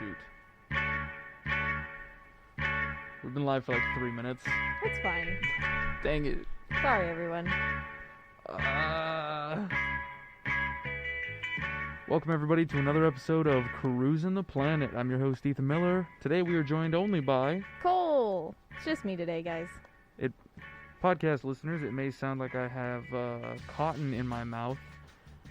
shoot. We've been live for like 3 minutes. It's fine. Dang it. Sorry, everyone. Welcome everybody to another episode of Cruisin the Planet. I'm your host Ethan Miller. Today we are joined only by Cole! It's just me today, guys. podcast listeners. It may sound like I have cotton in my mouth.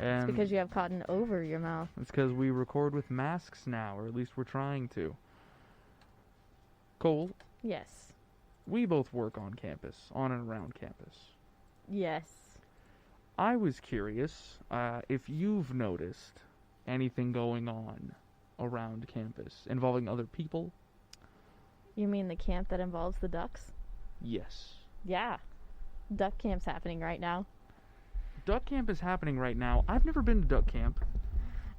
And It's because you have cotton over your mouth. it's because we record with masks now, or at least we're trying to. Cole, Yes. we both work on campus, on and around campus. Yes. I was curious if you've noticed anything going on around campus involving other people. You mean the camp that involves the ducks? Yes. Yeah. Duck camp's happening right now. Duck camp is happening right now. I've never been to duck camp.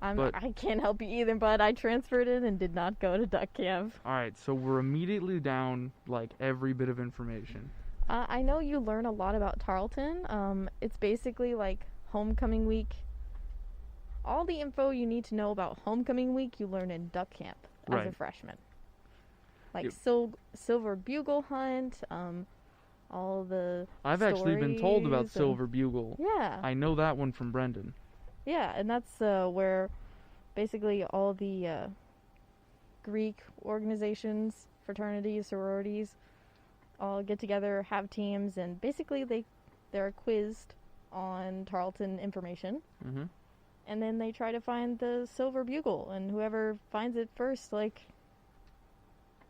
I can't help you either, but I transferred in and did not go to duck camp. Alright, so we're immediately down, like, every bit of information. I know you learn a lot about Tarleton. It's basically like homecoming week. All the info you need to know about homecoming week you learn in duck camp as a Right. freshman. Like Yep. silver bugle hunt, all the I've actually been told about stories Silver Bugle. Yeah. I know that one from Brendan. Yeah, and that's where basically all the Greek organizations, fraternities, sororities all get together, have teams, and basically they're quizzed on Tarleton information, Mm-hmm. and then they try to find the silver bugle, and whoever finds it first, like,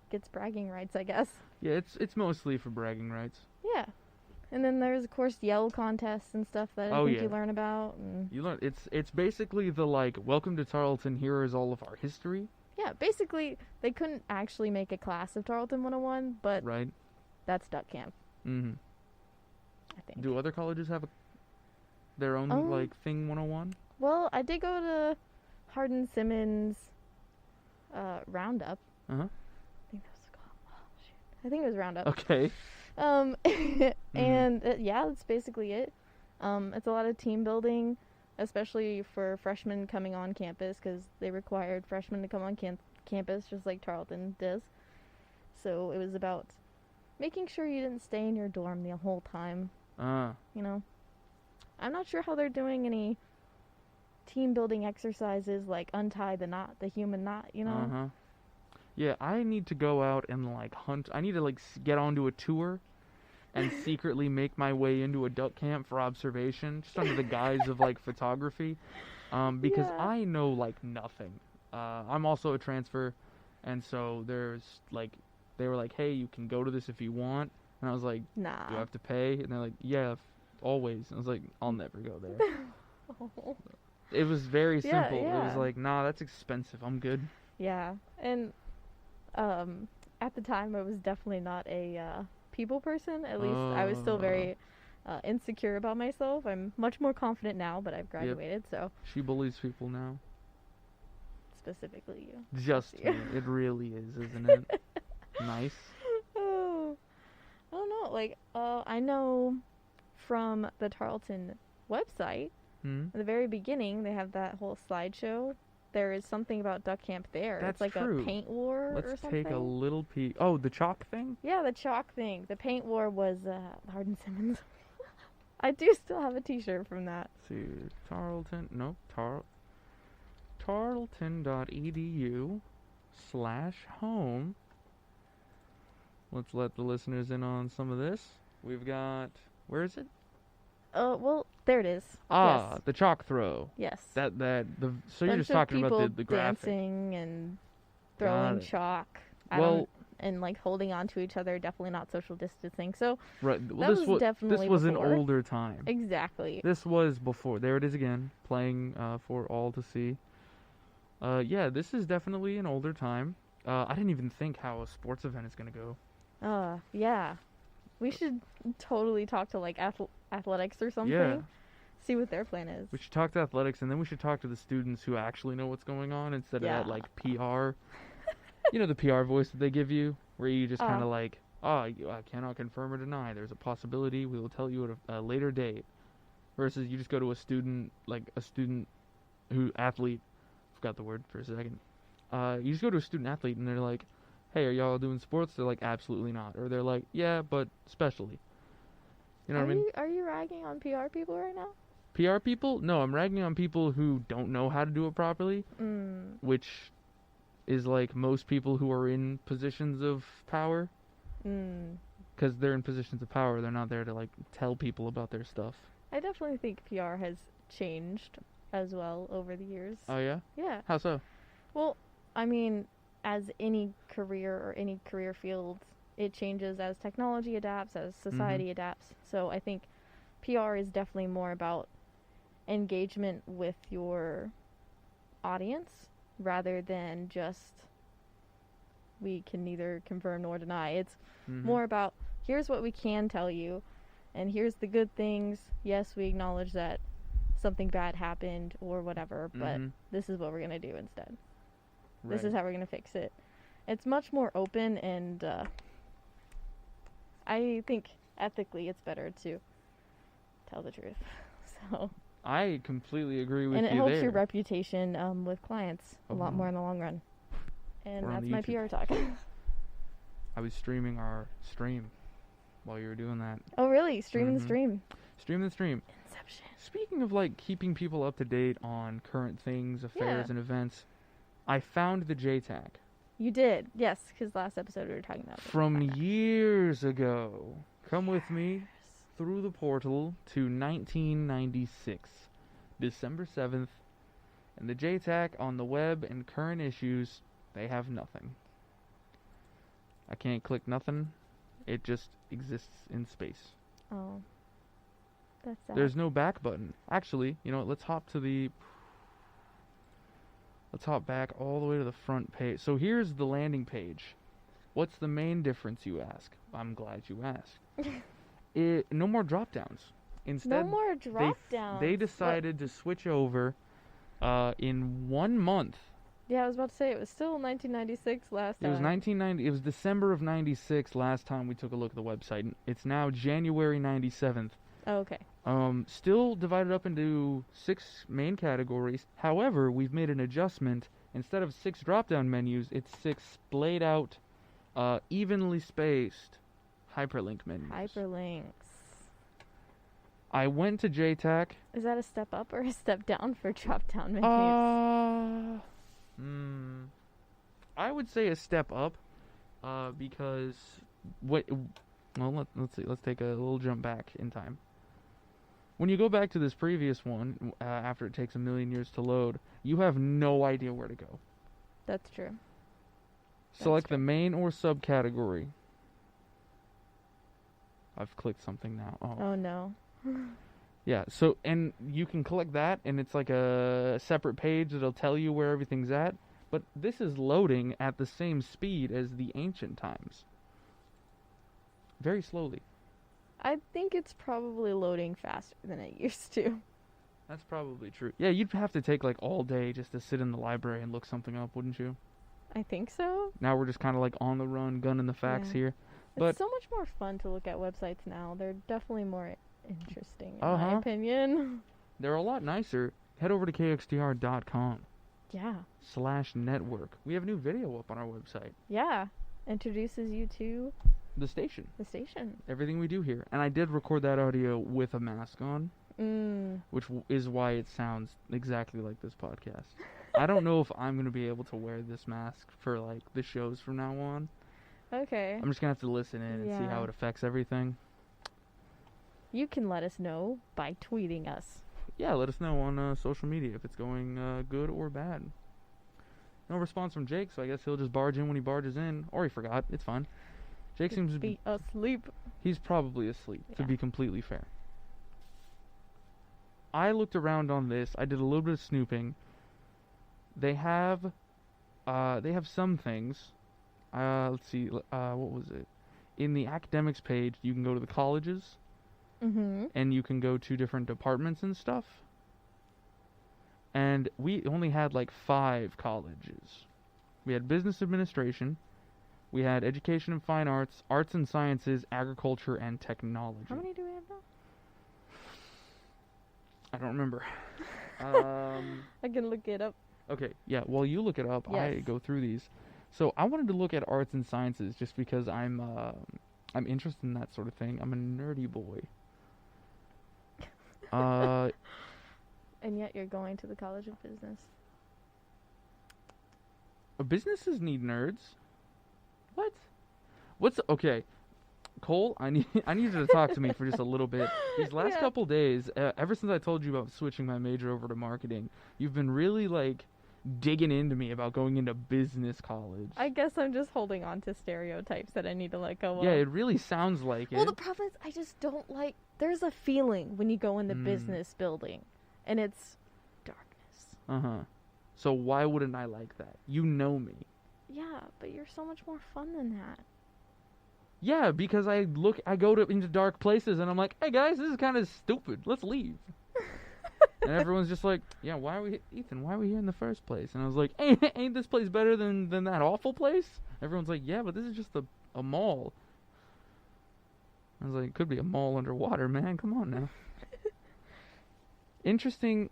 gets bragging rights, I guess. Yeah, it's mostly for bragging rights. Yeah. And then there's, of course, yell contests and stuff that I think yeah. you learn about. And You learn it's basically the, like, welcome to Tarleton, here is all of our history, yeah, basically, they couldn't actually make a class of Tarleton 101, but right? that's duck camp, Mm-hmm. I think. Do other colleges have their own, like, thing 101? Well, I did go to Hardin Simmons Roundup. Uh-huh. I think that was called. Oh, shoot. I think it was Roundup. Okay. And yeah, that's basically it. It's a lot of team building, especially for freshmen coming on campus, because they required freshmen to come on campus just like Tarleton does. So it was about making sure you didn't stay in your dorm the whole time. You know, I'm not sure how they're doing any team building exercises like untie the knot, the human knot, you know? Uh-huh. Yeah, I need to go out and, like, hunt. I need to, like, get onto a tour and secretly make my way into a duck camp for observation, just under the guise of, like, photography, because Yeah. I know, like, nothing. I'm also a transfer, and so there's, like, they were like, hey, you can go to this if you want, and I was like, Nah. do I have to pay? And they're like, yeah, always. And I was like, I'll never go there. Oh. It was very Yeah, simple. It was yeah. like, nah, that's expensive. I'm good. Yeah, and at the time I was definitely not a people person. At least I was still very insecure about myself. I'm much more confident now, but I've graduated, so She bullies people now. specifically you. Just you. me. It really is, isn't it? Nice. Oh, I don't know. Like, I know from the Tarleton website, Hmm? at the very beginning, they have that whole slideshow. There is something about duck camp there. That's it's like true. a paint war or Let's something. take a little peek. Oh, the chalk thing? Yeah, the chalk thing. The paint war was Hardin Simmons. I do still have a t-shirt from that. Let's see. Tarleton. Nope. tarleton.edu/home. Let's let the listeners in on some of this. We've got. Where is it? Well, there it is. Ah, Yes. the chalk throw. Yes. So you're Bunch just of talking people about the graphic. dancing and Got throwing it. chalk. Well, And like holding on to each other, definitely not social distancing. So right. that Well, was definitely this was before. an older time. Exactly. This was before. There it is again, playing for all to see. Yeah, this is definitely an older time. I didn't even think how a sports event is gonna go. Yeah. We should totally talk to like athletics or something. Yeah. See what their plan is. We should talk to athletics, and then we should talk to the students who actually know what's going on instead of that, Yeah. like, PR. You know, the PR voice that they give you, where you just kind of like, I cannot confirm or deny. There's a possibility. We will tell you at a later date. Versus you just go to a student, athlete, forgot the word for a second, you just go to a student athlete and they're like, hey, are y'all doing sports? They're like, absolutely not. Or they're like, yeah, but specially. You know what I mean? Are you ragging on PR people right now? PR people? No, I'm ragging on people who don't know how to do it properly, which is like most people who are in positions of power. Because they're in positions of power, they're not there to like tell people about their stuff. I definitely think PR has changed as well over the years. Oh yeah? Yeah. How so? Well, I mean, as any career or any career field, it changes as technology adapts, as society adapts. So I think PR is definitely more about engagement with your audience rather than just we can neither confirm nor deny. It's more about here's what we can tell you and here's the good things. Yes, we acknowledge that something bad happened or whatever, but this is what we're going to do instead. Right. This is how we're going to fix it. It's much more open, and I think ethically it's better to tell the truth. So I completely agree with you there. And it helps your reputation with clients a lot more in the long run. And that's my PR talk. I was streaming our stream while you were doing that. Oh, really? Streaming the stream. Streaming the stream. Inception. Speaking of, like, keeping people up to date on current things, affairs, and events, I found the JTAG. You did, yes, because last episode we were talking about from years ago. Come with me through the portal to 1996, December 7th, and the JTAG on the web and current issues, they have nothing. I can't click nothing. It just exists in space. Oh, that's sad. There's no back button. Actually, you know what? Let's hop back all the way to the front page. So here's the landing page. What's the main difference, you ask? I'm glad you asked. No more drop downs. Instead, no more drop downs. They decided to switch over in 1 month. Yeah, I was about to say it was still 1996 last time. It was December of 96 last time we took a look at the website. It's now January 97th. Oh, okay. Still divided up into 6 main categories. However, we've made an adjustment. Instead of 6 drop-down menus, it's 6 splayed out, evenly spaced hyperlink menus. Hyperlinks. I went to JTAC. Is that a step up or a step down for drop-down menus? I would say a step up, because let's see. Let's take a little jump back in time. When you go back to this previous one, after it takes a million years to load, you have no idea where to go. That's true. Select the main or subcategory. I've clicked something now. Oh no. Yeah, so, and you can click that, and it's like a separate page that'll tell you where everything's at, but this is loading at the same speed as the ancient times. Very slowly. I think it's probably loading faster than it used to. That's probably true. Yeah, you'd have to take like all day just to sit in the library and look something up, wouldn't you? I think so. Now we're just kind of like on the run, gunning the facts here. But it's so much more fun to look at websites now. They're definitely more interesting, in my opinion. They're a lot nicer. Head over to kxdr.com. Yeah. /network. We have a new video up on our website. Yeah. Introduces you to the station. The station. Everything we do here. And I did record that audio with a mask on. Which is why it sounds exactly like this podcast. I don't know if I'm going to be able to wear this mask for like the shows from now on. Okay. I'm just going to have to listen in and see how it affects everything. You can let us know by tweeting us. Yeah, let us know on social media if it's going good or bad. No response from Jake, so I guess he'll just barge in when he barges in. Or he forgot. It's fine. Jake seems to be asleep. He's probably asleep, to be completely fair. I looked around on this. I did a little bit of snooping. They have some things. Let's see. What was it? In the academics page, you can go to the colleges. And you can go to different departments and stuff. And we only had like 5 colleges. We had business administration. We had education and fine arts, arts and sciences, agriculture, and technology. How many do we have now? I don't remember. I can look it up. Okay, yeah, while you look it up, I Yes. go through these. So I wanted to look at arts and sciences just because I'm interested in that sort of thing. I'm a nerdy boy. Uh, And yet you're going to the College of Business. businesses need nerds. What? What's okay? Cole, I need you to talk to me for just a little bit. These last Yeah. couple days, ever since I told you about switching my major over to marketing, you've been really like digging into me about going into business college. I guess I'm just holding on to stereotypes that I need to let go Yeah, of. it really sounds like Well, it. the problem is I just don't like. There's a feeling when you go in the Mm. business building, and it's darkness. Uh-huh. So why wouldn't I like that? You know me. Yeah, but you're so much more fun than that. Yeah, because I go into dark places and I'm like, hey guys, this is kind of stupid. Let's leave. And everyone's just like, yeah, Ethan, why are we here in the first place? And I was like, hey, ain't this place better than that awful place? Everyone's like, yeah, but this is just a mall. I was like, could be a mall underwater, man. Come on now. Interesting.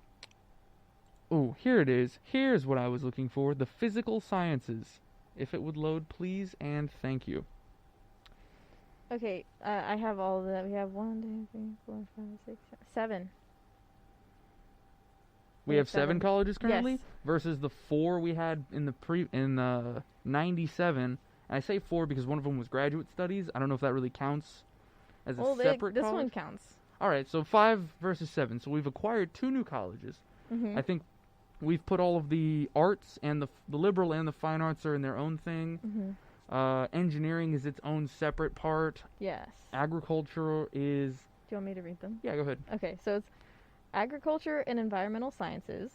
Oh, here it is. Here's what I was looking for. The physical sciences. If it would load, please, and thank you. Okay, I have all of that. We have 1, 2, 3, 4, 5, 6, 7. We have 7 colleges currently Yes. versus the 4 we had in the 97. And I say 4 because one of them was graduate studies. I don't know if that really counts as a separate this college. one counts. All right, so 5 versus 7. So we've acquired 2 new colleges. Mm-hmm. I think we've put all of the arts and the liberal and the fine arts are in their own thing. Mm-hmm. Engineering is its own separate part. Yes. Agriculture is... Do you want me to read them? Yeah, go ahead. Okay, so it's agriculture and environmental sciences,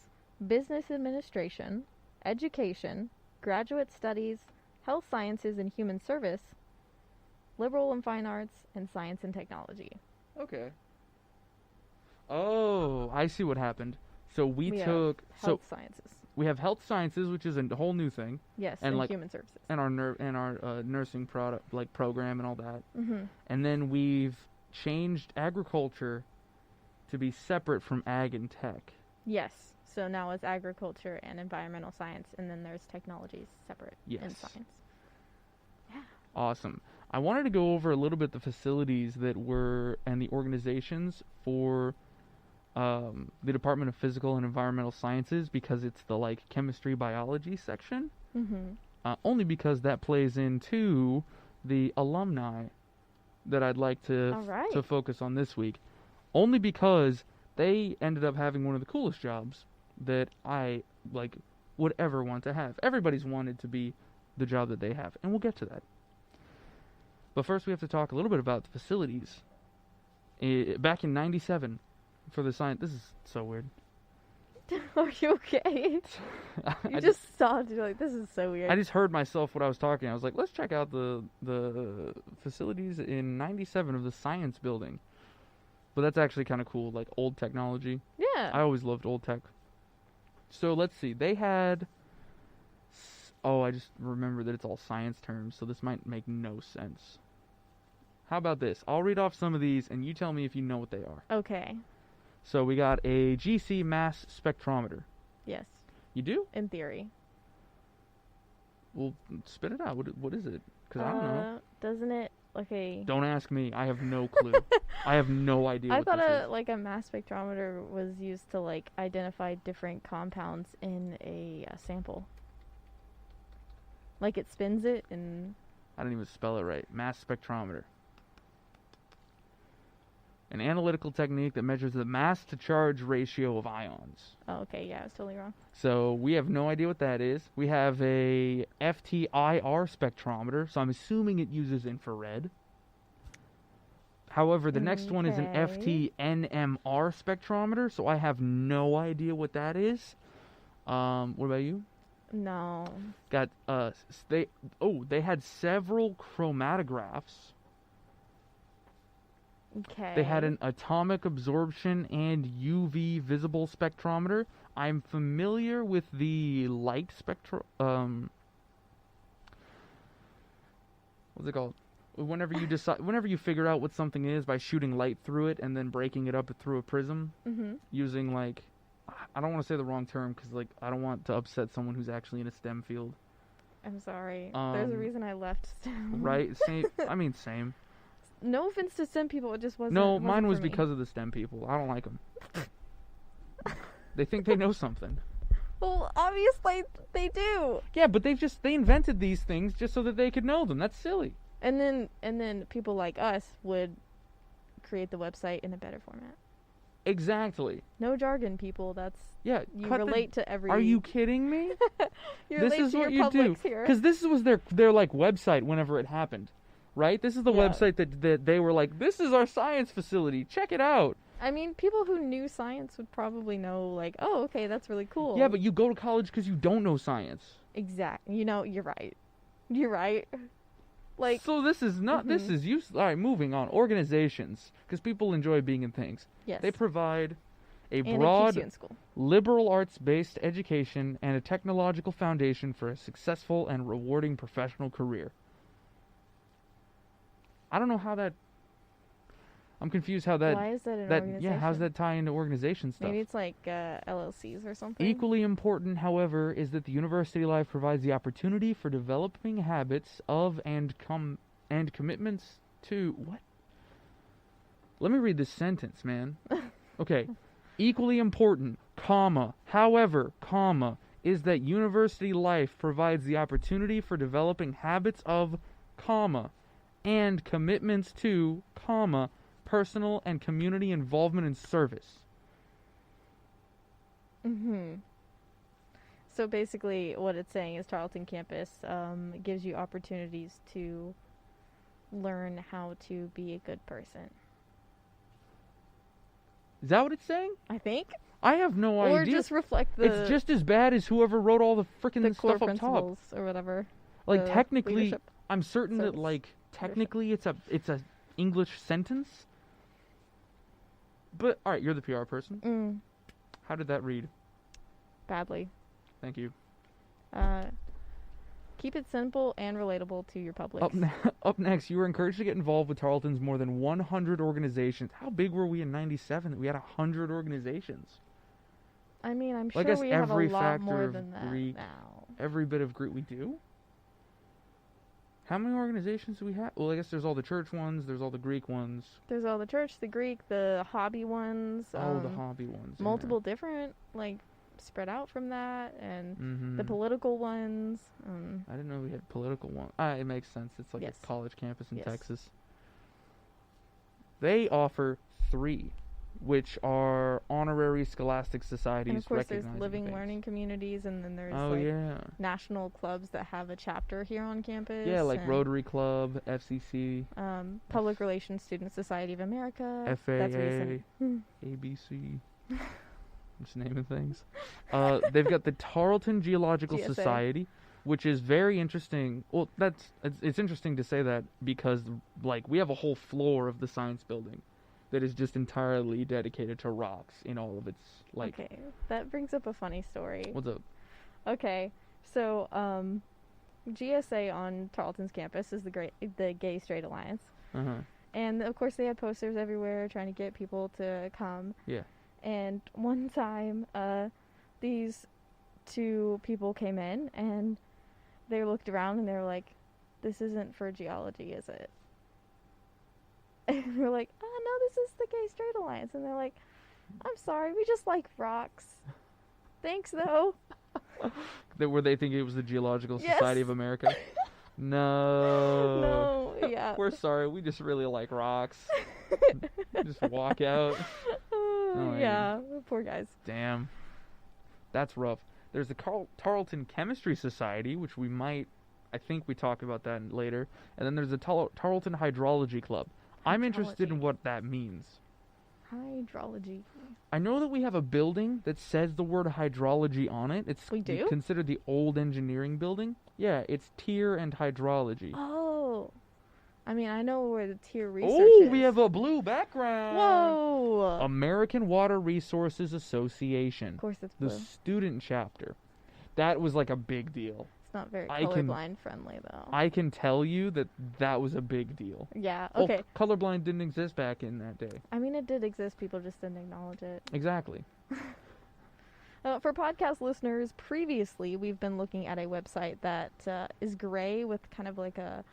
business administration, education, graduate studies, health sciences and human service, liberal and fine arts, and science and technology. Okay. Oh, I see what happened. So we have took... health sciences. We have health sciences, which is a whole new thing, Yes, and and like- human services. and our nursing product program and all that. Mm-hmm. And then we've changed agriculture to be separate from ag and tech. Yes. So now it's agriculture and environmental science, and then there's technologies separate in Yes. science. Yeah. Awesome. I wanted to go over a little bit the facilities that were and the organizations for the Department of Physical and Environmental Sciences because it's the like chemistry biology section. Mm-hmm. Only because that plays into the alumni that I'd like to All right. to focus on this week. Only because they ended up having one of the coolest jobs that I like would ever want to have. Everybody's wanted to be the job that they have, and we'll get to that. But first, we have to talk a little bit about the facilities. Back in '97, for the science. This is so weird. Are you okay? You I just stopped. You're like, this is so weird. I just heard myself when I was talking. I was like, let's check out the facilities in '97 of the science building. But that's actually kind of cool, like old technology. Yeah. I always loved old tech. So let's see. They had... Oh, I just remember that it's all science terms, so this might make no sense. How about this? I'll read off some of these, and you tell me if you know what they are. Okay. So we got a GC mass spectrometer. Yes. You do? In theory. Well, spit it out. What is it? Because I don't know. Doesn't it like a? Don't ask me. I have no clue. I have no idea I what thought this is. a mass spectrometer was used to like identify different compounds in a sample. Like it spins it and. I didn't even spell it right. Mass spectrometer. An analytical technique that measures the mass to charge ratio of ions. Oh, okay. Yeah, I was totally wrong. So we have no idea what that is. We have a FTIR spectrometer, so I'm assuming it uses infrared. However, the next one is an Okay. FTNMR spectrometer, so I have no idea what that is. What about you? No. Got they had several chromatographs. Okay. They had an atomic absorption and UV visible spectrometer. I'm familiar with the light what's it called? Whenever you figure out what something is by shooting light through it and then breaking it up through a prism Mm-hmm. using like I don't want to say the wrong term because like I don't want to upset someone who's actually in a STEM field. I'm sorry. There's a reason I left STEM. Right? Same. I mean, same. No offense to STEM people, it just wasn't. No, wasn't mine for was me. because of the STEM people. I don't like them. They think they know something. Well, obviously they do. Yeah, but they invented these things just so that they could know them. That's silly. And then people like us would create the website in a better format. Exactly. No jargon, people. That's Yeah. you relate to every. Are you kidding me? You This relate is to what your you do. Publix here. Because this was their like website whenever it happened, right? This is the Yeah. website that they were like, this is our science facility. Check it out. I mean, people who knew science would probably know, like, oh, okay, that's really cool. Yeah, but you go to college because you don't know science. Exactly. You know, you're right. You're right. Like, So this is not. This Mhm. is useless. All right, moving on. Organizations, because people enjoy being in things. yes. They provide a and it keeps broad, you in school. liberal arts-based education and a technological foundation for a successful and rewarding professional career. I don't know how that. I'm confused how that. Why is that an that organization? yeah, how's that tie into organization stuff? Maybe it's like LLCs or something. Equally important, however, is that the university life provides the opportunity for developing habits of and commitments to what? Let me read this sentence, man. Okay. Equally important, comma, however, comma, is that university life provides the opportunity for developing habits of, comma, and commitments to, comma, personal and community involvement and service. So basically, what it's saying is Tarleton campus gives you opportunities to learn how to be a good person. Is that what it's saying? I think. I have no Or idea. just reflect the It's just as bad as whoever wrote all the freaking core stuff up top. principles or whatever. Like the technically, leadership. I'm certain that service, like technically it's a English sentence. But all right, you're the PR person. How did that read? Badly. Thank you. Keep it simple and relatable to your public. Up next, you were encouraged to get involved with Tarleton's more than 100 organizations. How big were we in '97 that we had 100 organizations? I mean, I'm Well, I sure guess we have a every lot factor more of than that Greek- now. Every bit of Greek we do. How many organizations do we have? Well, I guess there's all the church ones. There's all the Greek ones. There's all the church, the Greek, the hobby ones. The hobby ones. yeah. Multiple different, like, spread out from that, and Mhm. the political ones. I didn't know we had political ones. It makes sense. It's like Yes. a college campus in Yes. Texas. They offer 3, which are honorary scholastic societies And of course, there's recognizing living things. learning communities, and then there's Oh like yeah. national clubs that have a chapter here on campus. Yeah, like and, Rotary Club, FCC, Public Relations Student Society of America. FAA, That's recent. ABC. I'm just naming things. They've got the Tarleton Geological GSA. Society, which is very interesting. Well, it's interesting to say that because like we have a whole floor of the science building that is just entirely dedicated to rocks in all of its like. Okay, that brings up a funny story. What's up? Okay, so GSA on Tarleton's campus is the Gay Straight Alliance, and of course they had posters everywhere trying to get people to come. Yeah. And one time, these 2 people came in and they looked around and they were like, "This isn't for geology, is it?" And we're like, "Oh no, this is the Gay Straight Alliance." And they're like, "I'm sorry, we just like rocks. Thanks though." Were they thinking it was the Geological Yes. Society of America? No. No, yeah. We're sorry. We just really like rocks. Just walk out. Oh, yeah, poor guys. Damn. That's rough. There's the Tarleton Chemistry Society, which I think we talk about that later. And then there's the Tarleton Hydrology Club. I'm interested in Hydrology. what that means. Hydrology. I know that we have a building that says the word hydrology on it. It's We do? considered the old engineering building. Yeah, it's tier and hydrology. Oh. I mean, I know where the tier research Oh, is. we have a blue background. Whoa! American Water Resources Association. Of course it's The blue. student chapter. That was like a big deal. It's not very I can- colorblind friendly, though. I can tell you that was a big deal. Yeah, Oh, okay. colorblind didn't exist back in that day. I mean, it did exist. People just didn't acknowledge it. Exactly. For podcast listeners, previously we've been looking at a website that is gray with kind of like a,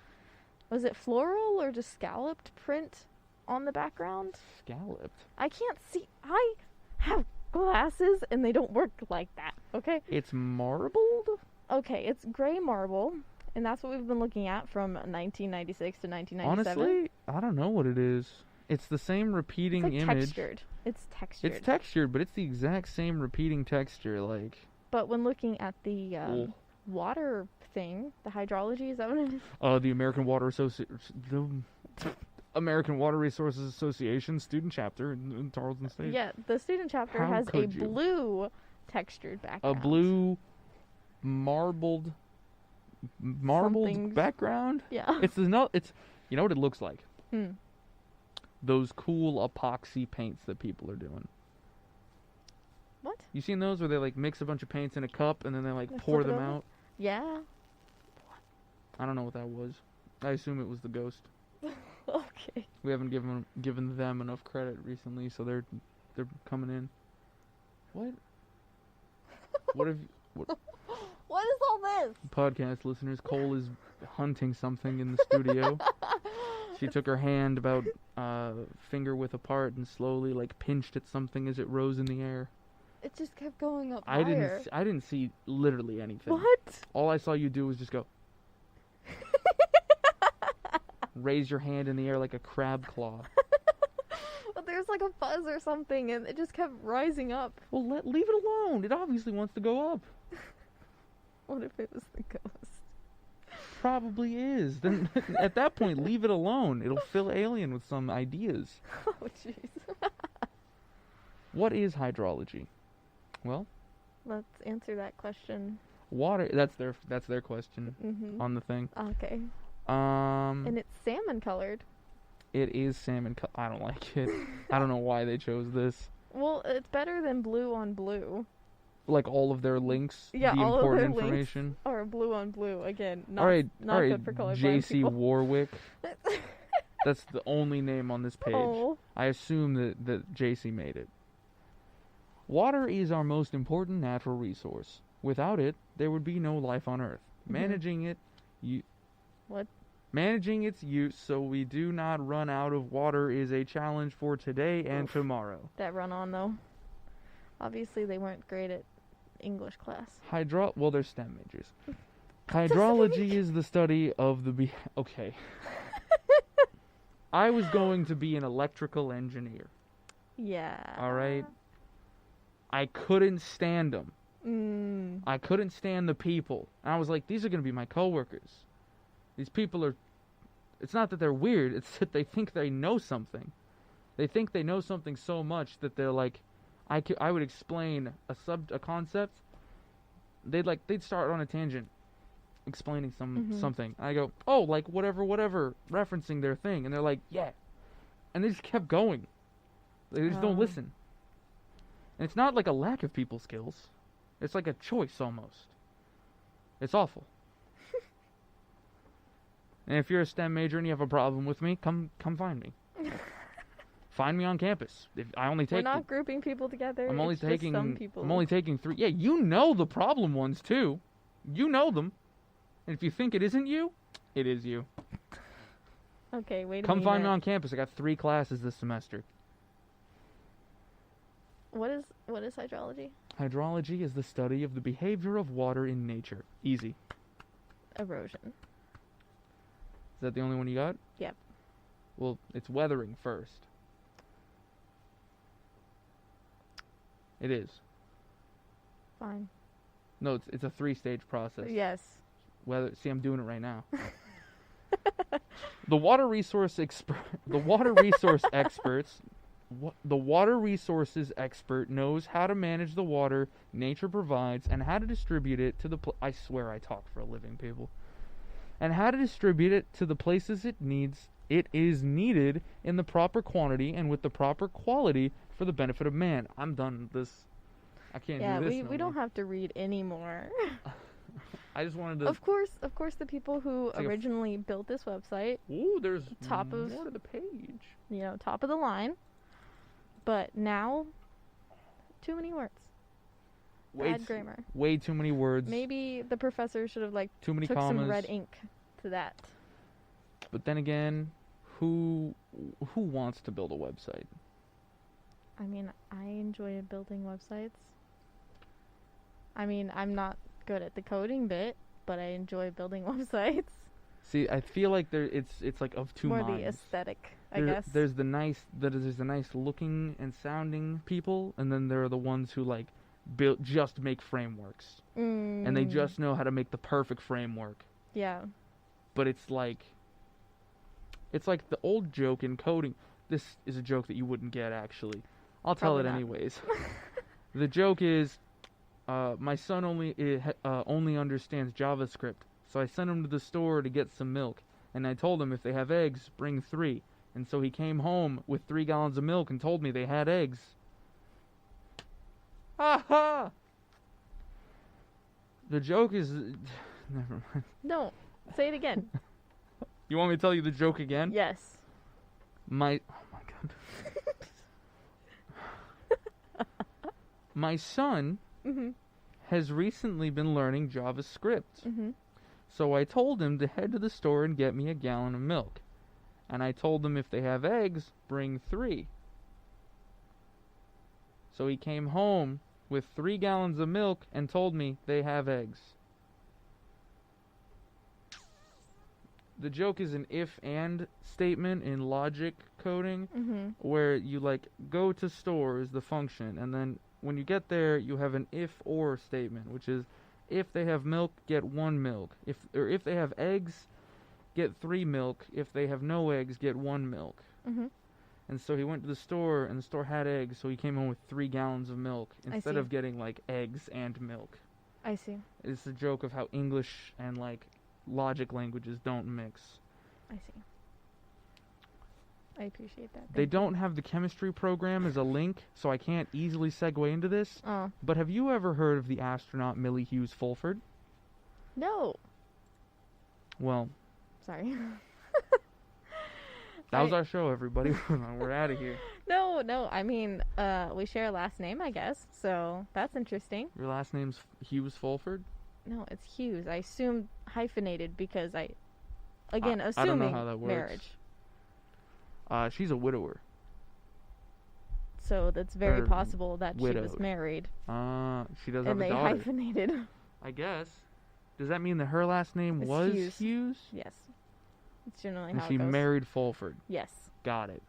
was it floral or just scalloped print on the background? Scalloped? I can't see. I have glasses and they don't work like that, okay? It's marbled? Okay, it's gray marble, and that's what we've been looking at from 1996 to 1997. Honestly, I don't know what it is. It's the same repeating It's like image. textured. It's textured. It's textured, but it's the exact same repeating texture. Like, But when looking at the water thing, the hydrology, is that what it is? the American Water Resources Association student chapter in Tarleton State. Yeah, the student chapter How has a could you? blue textured A background. blue marbled Something's- background. Yeah. It's you know what it looks like? Hmm. Those cool epoxy paints that people are doing. What? You seen those where they like mix a bunch of paints in a cup and then they like They pour flip it them over? out? Yeah. I don't know what that was. I assume it was the ghost. Okay. We haven't given them enough credit recently, so they're coming in. What? What have What is all this? podcast listeners? Cole is hunting something in the studio. She took her hand about finger width apart and slowly like pinched at something as it rose in the air. It just kept going up I higher. didn't see literally anything. What? All I saw you do was just go. Raise your hand in the air like a crab claw. But there's like a fuzz or something, and it just kept rising up. Well, leave it alone. It obviously wants to go up. What if it was the ghost? Probably is. Then at that point, leave it alone. It'll fill Alien with some ideas. Oh, jeez. What is hydrology? Well, Let's answer that question. water. That's their question Mm-hmm. on the thing. Okay. And And it's salmon colored. it is salmon. I don't like it. I don't know why they chose this. Well, it's better than blue on blue. Like all of their links, Yeah, the all of important their information. links are blue on blue. Again, not, all right, not good for colorblind J.C. people. Warwick. That's the only name on this page. Oh. I assume that J.C. made it. Water is our most important natural resource. Without it, there would be no life on Earth. Mhm. Managing its use so we do not run out of water is a challenge for today and tomorrow. That run on, though. Obviously, they weren't great at English class. Well, they're STEM majors. Hydrology is the study of the okay. I was going to be an electrical engineer. Yeah. All right. I couldn't stand them. I couldn't stand the people. And I was like, these are going to be my coworkers. These people are... It's not that they're weird. It's that they think they know something. They think they know something so much that they're like... I would explain a concept. They'd start on a tangent explaining something. I go, oh, like whatever, referencing their thing. And they're like, yeah. And they just kept going. They just don't listen. And it's not like a lack of people skills. It's like a choice almost. It's awful. And if you're a STEM major and you have a problem with me, come find me. Find me on campus. I only take. We're not grouping people together. I'm only it's just taking. some people. I'm only taking 3. Yeah, you know the problem ones too. You know them. And if you think it isn't you, it is you. Okay, wait a minute. Come find me on campus. I got 3 classes this semester. What is hydrology? Hydrology is the study of the behavior of water in nature. Easy. Erosion. Is that the only one you got? Yep. Well, it's weathering first. It is. Fine. No, it's a 3-stage process. Yes. See, I'm doing it right now. The water resources expert knows how to manage the water nature provides and how to distribute it to the I swear I talk for a living, people. And how to distribute it to the places it is needed in the proper quantity and with the proper quality for the benefit of man. I'm done with this. I can't do this. Yeah, we don't have to read anymore. I just wanted to. Of course, the people who originally built this website. Ooh, there's top of more to the page. Top of the line. But now, too many words. Bad grammar. Way too many words. Maybe the professor should have too many took commas. some red ink to that. But then again, who wants to build a website? I mean, I enjoy building websites. I mean, I'm not good at the coding bit, but I enjoy building websites. See, I feel like it's like of two More minds. the aesthetic, I guess. There's the nice looking and sounding people, and then there are the ones who like just make frameworks, and they just know how to make the perfect framework. Yeah. But it's like the old joke in coding. This is a joke that you wouldn't get, actually. I'll tell it anyways. The joke is, my son only understands JavaScript, so I sent him to the store to get some milk, and I told him if they have eggs, bring 3. And so he came home with 3 gallons of milk and told me they had eggs. Ha ha! The joke is... Never mind. No, say it again. You want me to tell you the joke again? Yes. Oh my god. My son has recently been learning JavaScript. So I told him to head to the store and get me a gallon of milk. And I told him if they have eggs, bring 3. So he came home with 3 gallons of milk and told me they have eggs. The joke is an if-and statement in logic coding, where you like go to store is the function, and then when you get there, you have an if-or statement, which is if they have milk, get 1 milk. If they have eggs, get 3 milk. If they have no eggs, get 1 milk. And so he went to the store, and the store had eggs, so he came home with 3 gallons of milk instead of getting like eggs and milk. I see. It's a joke of how English and like logic languages don't mix. I see. I appreciate that. They don't have the chemistry program as a link, so I can't easily segue into this. Oh. But have you ever heard of the astronaut Millie Hughes-Fulford? No. Well. Sorry. That was our show, everybody. We're out of here. No. I mean, we share a last name, I guess. So that's interesting. Your last name's Hughes-Fulford? No, it's Hughes. I assumed hyphenated because assuming I don't know how that works. Marriage. She's a widower. So that's very possible that widowed. she was married. She does have a daughter. And they hyphenated. I guess. Does that mean that her last name was Hughes? Yes. It's generally and how she it goes. married Fulford. Yes. Got it.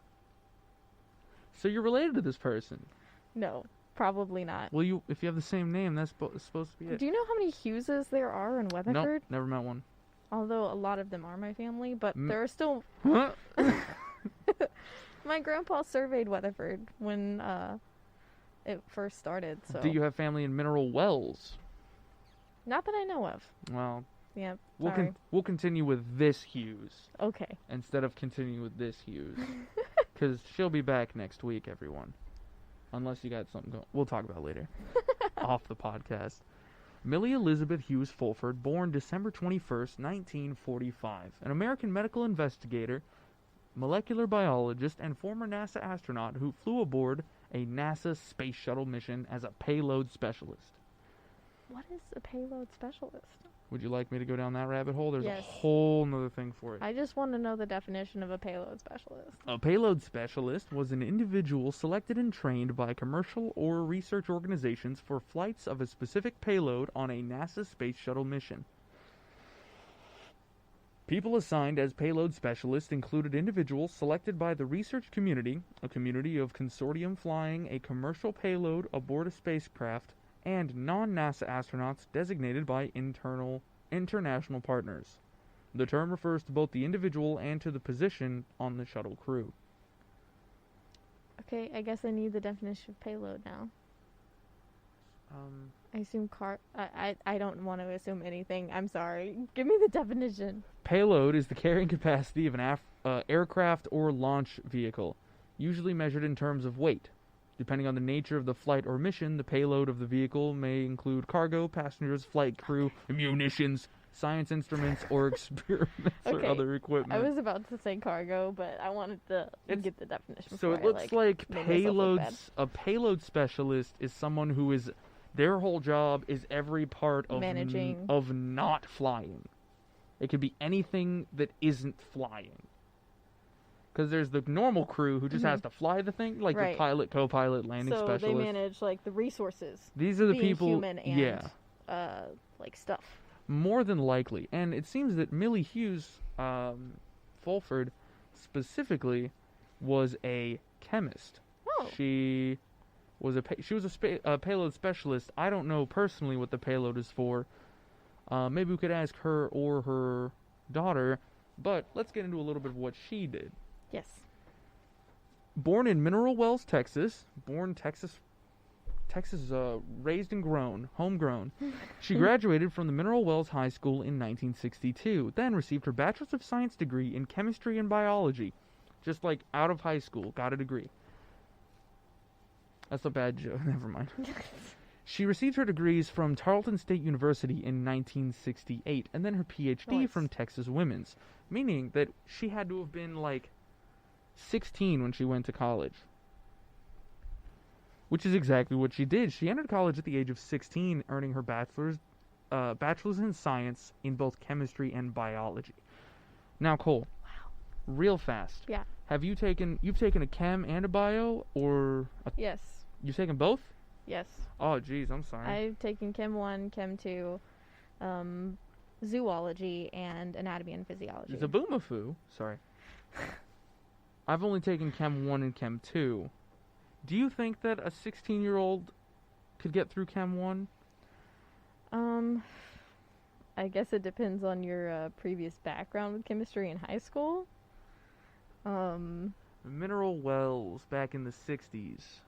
So you're related to this person? No, probably not. Well, if you have the same name, that's supposed to be it. Do you know how many Hugheses there are in Weatherford? Nope, never met one. Although a lot of them are my family, but there are still... Huh? My grandpa surveyed Weatherford when it first started, so... Do you have family in Mineral Wells? Not that I know of. Well... Yeah, we'll continue with this Hughes. Okay. Instead of continuing with this Hughes. Because she'll be back next week, everyone. Unless you got something going. We'll talk about it later. Off the podcast. Millie Elizabeth Hughes-Fulford, born December 21st, 1945. An American medical investigator, molecular biologist, and former NASA astronaut who flew aboard a NASA space shuttle mission as a payload specialist. What is a payload specialist? Would you like me to go down that rabbit hole? There's Yes. a whole nother thing for it. I just want to know the definition of a payload specialist. A payload specialist was an individual selected and trained by commercial or research organizations for flights of a specific payload on a NASA space shuttle mission. People assigned as payload specialists included individuals selected by the research community, a community of consortium flying a commercial payload aboard a spacecraft, and non-NASA astronauts designated by international partners. The term refers to both the individual and to the position on the shuttle crew. Okay, I guess I need the definition of payload now. I assume I don't want to assume anything. I'm sorry. Give me the definition. Payload is the carrying capacity of an aircraft or launch vehicle, usually measured in terms of weight. Depending on the nature of the flight or mission, the payload of the vehicle may include cargo, passengers, flight crew, munitions, science instruments, or experiments or other equipment. I was about to say cargo, but I wanted to get the definition. So it looks like payloads. A payload specialist is someone who is Their whole job is every part of Managing. of not flying. It could be anything that isn't flying. Because there's the normal crew who just has to fly the thing, like Right. the pilot, co-pilot, landing So specialist. they manage like the resources, These are the being people, human and yeah, like stuff. more than likely. And it seems that Millie Hughes, Fulford, specifically, was a chemist. Oh. She was a payload specialist. I don't know personally what the payload is for. Maybe we could ask her or her daughter. But let's get into a little bit of what she did. Yes. Born in Mineral Wells, Texas. Raised and grown, homegrown. She graduated from the Mineral Wells High School in 1962, then received her Bachelor's of Science degree in Chemistry and Biology. Just like out of high school, got a degree. That's a bad joke, never mind. She received her degrees from Tarleton State University in 1968, and then her PhD Nice. from Texas Women's, meaning that she had to have been like 16 when she went to college. Which is exactly what she did. She entered college at the age of 16, earning her bachelor's in science in both chemistry and biology. Now, Cole. Wow. Real fast. Yeah. You've taken a chem and a bio, or Yes. you've taken both? Yes. Oh, geez, I'm sorry. I've taken Chem 1, Chem 2, zoology, and anatomy and physiology. Zaboomafoo. Sorry. I've only taken Chem 1 and Chem 2. Do you think that a 16-year-old could get through Chem 1? I guess it depends on your previous background with chemistry in high school. Mineral Wells back in the 60s.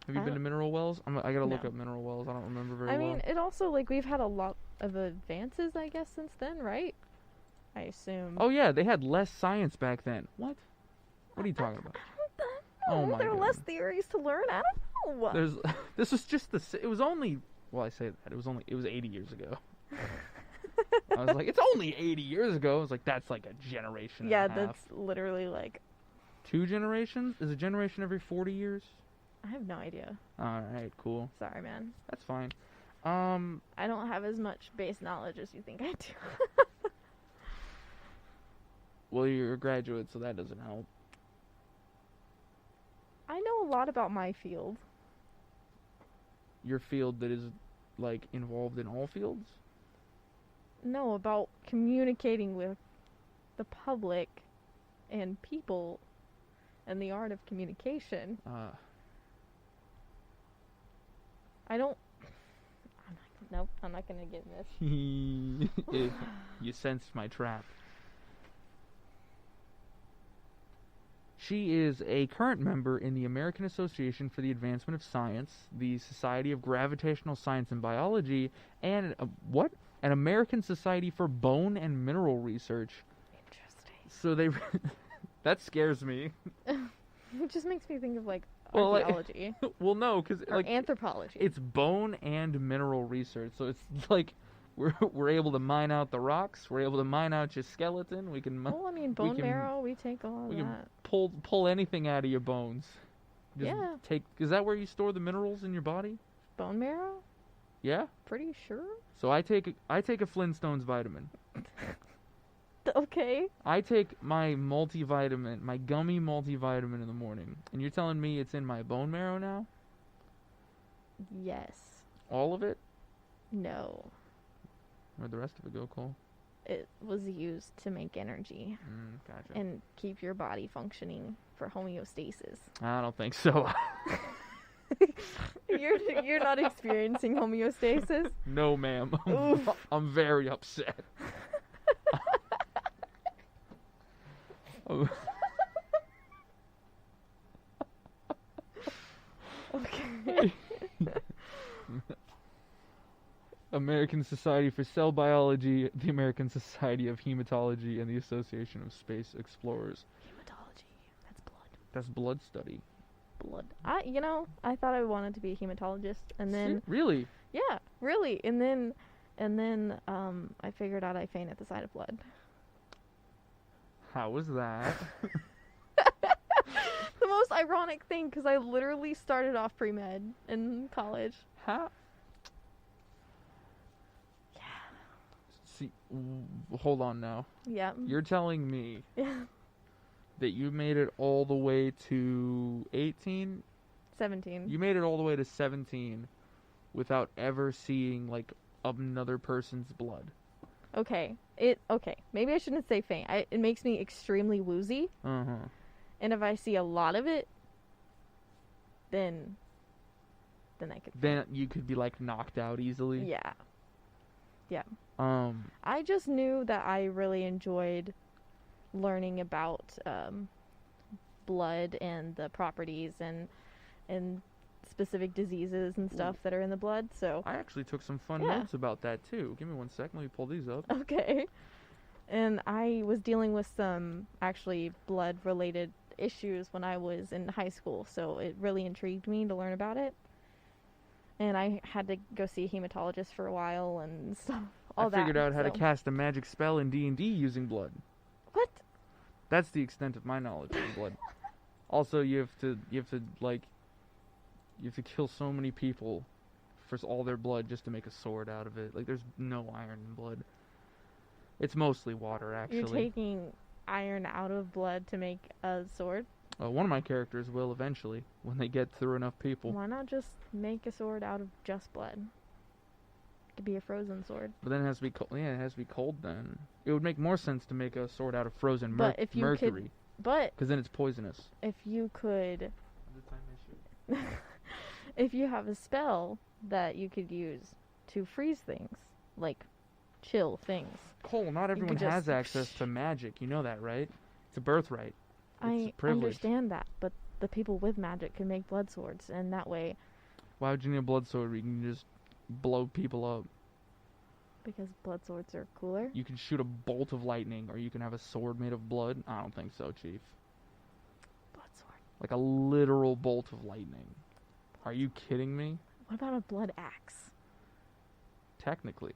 Have you been to Mineral Wells? I gotta look No. up Mineral Wells. I don't remember very well. I mean, it also, like, we've had a lot of advances, I guess, since then, right? I assume. Oh, yeah, they had less science back then. What? What are you talking about? Oh my There are God. less theories to learn? I don't know. This was just it was only, well, I say that, it was 80 years ago. I was like, it's only 80 years ago. I was like, that's like a generation Yeah, and a half. that's literally, like, 2 generations? Is a generation every 40 years? I have no idea. Alright, cool. Sorry, man. That's fine. I don't have as much base knowledge as you think I do. Well, you're a graduate, so that doesn't help. I know a lot about my field. Your field that is, like, involved in all fields? No, about communicating with the public and people and the art of communication. I don't... Nope, I'm not gonna get in this. You sensed my trap. She is a current member in the American Association for the Advancement of Science, the Society of Gravitational Science and Biology, and an American Society for Bone and Mineral Research. Interesting. So they that scares me. It just makes me think of, like, Well, like- archaeology. Well, no, because or like anthropology. it's bone and mineral research, so it's like we're able to mine out the rocks. We're able to mine out your skeleton. We can Well, I mean, bone can- marrow, we take all of we can that. pull anything out of your bones. Just Yeah. Is that where you store the minerals in your body? Bone marrow? Yeah. Pretty sure. So I take a Flintstones vitamin. Okay. I take my multivitamin, my gummy multivitamin in the morning, and you're telling me it's in my bone marrow now? Yes. All of it? No. Where'd the rest of it go, Cole? It was used to make energy Gotcha. and keep your body functioning for homeostasis. I don't think so. You're not experiencing homeostasis? No, ma'am. Oof. I'm very upset. Okay. American Society for Cell Biology, the American Society of Hematology, and the Association of Space Explorers. Hematology. That's blood. That's blood study. Blood. I thought I wanted to be a hematologist, and then Really? yeah, really, and then I figured out I faint at the sight of blood. How was that? The most ironic thing because I literally started off pre-med in college. How? See, hold on now. Yeah. You're telling me Yeah. that you made it all the way to 18? 17. You made it all the way to 17 without ever seeing, like, another person's blood. Okay. Maybe I shouldn't say faint. It makes me extremely woozy. Uh-huh. And if I see a lot of it, then I could. Then you could be, like, knocked out easily. Yeah. Yeah. Um, I just knew that I really enjoyed learning about blood and the properties and specific diseases and stuff that are in the blood. So I actually took some fun Yeah. notes about that, too. Give me 1 second. Let me pull these up. okay. And I was dealing with some actually blood-related issues when I was in high school, so it really intrigued me to learn about it. And I had to go see a hematologist for a while and stuff. I figured out how to so- cast a magic spell in D&D using blood. What? That's the extent of my knowledge of blood. Also, you have to kill so many people for all their blood just to make a sword out of it. Like, there's no iron in blood. It's mostly water, actually. You're taking iron out of blood to make a sword? One of my characters will eventually, when they get through enough people. Why not just make a sword out of just blood? It could be a frozen sword. But then it has to be cold. Yeah, it has to be cold then. It would make more sense to make a sword out of frozen But if you could- mercury. But Because then it's poisonous. if you could, if you have a spell that you could use to freeze things, like chill things. Cole, not everyone could has just- access to magic. You know that, right? It's a birthright. It's I a privilege. understand that, but the people with magic can make blood swords, and that way, Why would you need a blood sword where you can just blow people up? because blood swords are cooler. You can shoot a bolt of lightning, or you can have a sword made of blood. I don't think so, Chief. Blood sword. Like a literal bolt of lightning. Are you kidding me? What about a blood axe? Technically.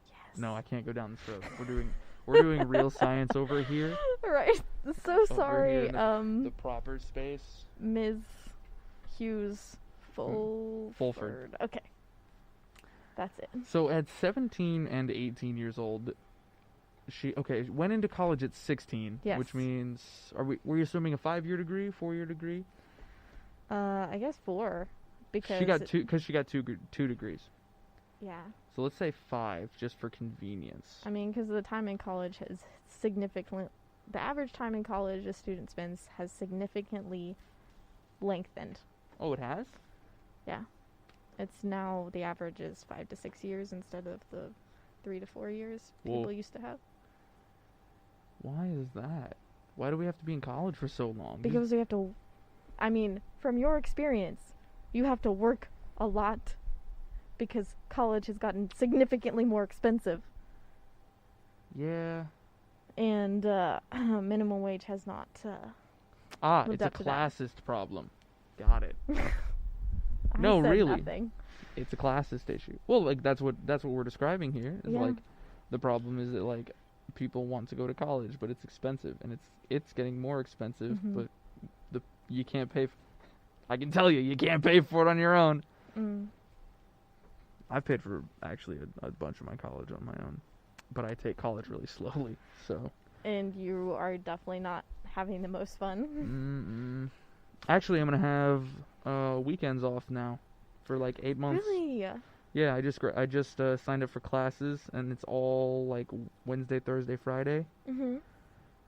Yes. No, I can't go down this road. We're doing real science over here. Right. So here sorry, in the proper space. Ms. Hughes-Fulford. Fulford. Okay. That's it. So at 17 and 18 years old, she went into college at 16, Yes. which means were you assuming a 5-year degree, 4-year degree? I guess 4, because She got two degrees. Yeah. So let's say 5 just for convenience. I mean, because the time in college has the average time in college a student spends has significantly lengthened. Oh, it has? Yeah. It's now the average is 5 to 6 years instead of the 3 to 4 years people Whoa. used to have. Why is that? Why do we have to be in college for so long? Because we have to, I mean, from your experience, you have to work a lot because college has gotten significantly more expensive. Yeah. And minimum wage has not. It's lived a up to that. classist problem. Got it. I No, said really. Nothing. It's a classist issue. Well, like that's what we're describing here. Is Yeah. like the problem is that like people want to go to college, but it's expensive, and it's getting more expensive. Mhm. But you can't pay. I can tell you can't pay for it on your own. Mm. I've paid for actually a bunch of my college on my own, but I take college really slowly. So. And you are definitely not having the most fun. Actually, I'm gonna have weekends off now for like 8 months. Really? Yeah, I just signed up for classes, and it's all like Wednesday, Thursday, Friday, Mm-hmm.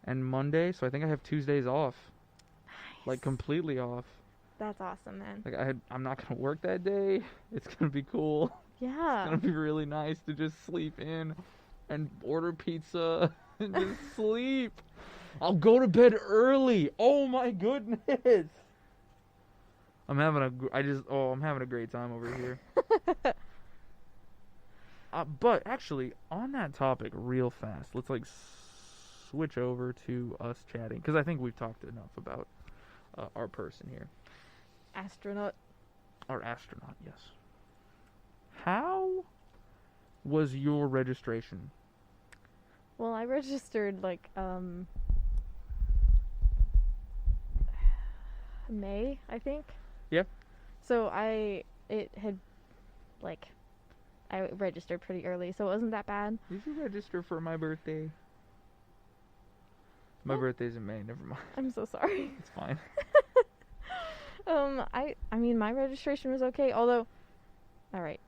and Monday. So I think I have Tuesdays off, Nice. like completely off. That's awesome, man. Like I'm not gonna work that day. It's gonna be cool. It's Yeah. gonna be really nice to just sleep in, and order pizza and just sleep. I'll go to bed early. Oh my goodness. I'm having a great time over here. But actually, on that topic, real fast, let's like switch over to us chatting, because I think we've talked enough about our person here, Astronaut. our astronaut. Yes. How was your registration? Well, I registered like May, I think. Yeah. So I registered pretty early, so it wasn't that bad. Did you register for my birthday? My birthday's in May. Never mind. I'm so sorry. It's fine. I mean, my registration was okay. Although, all right,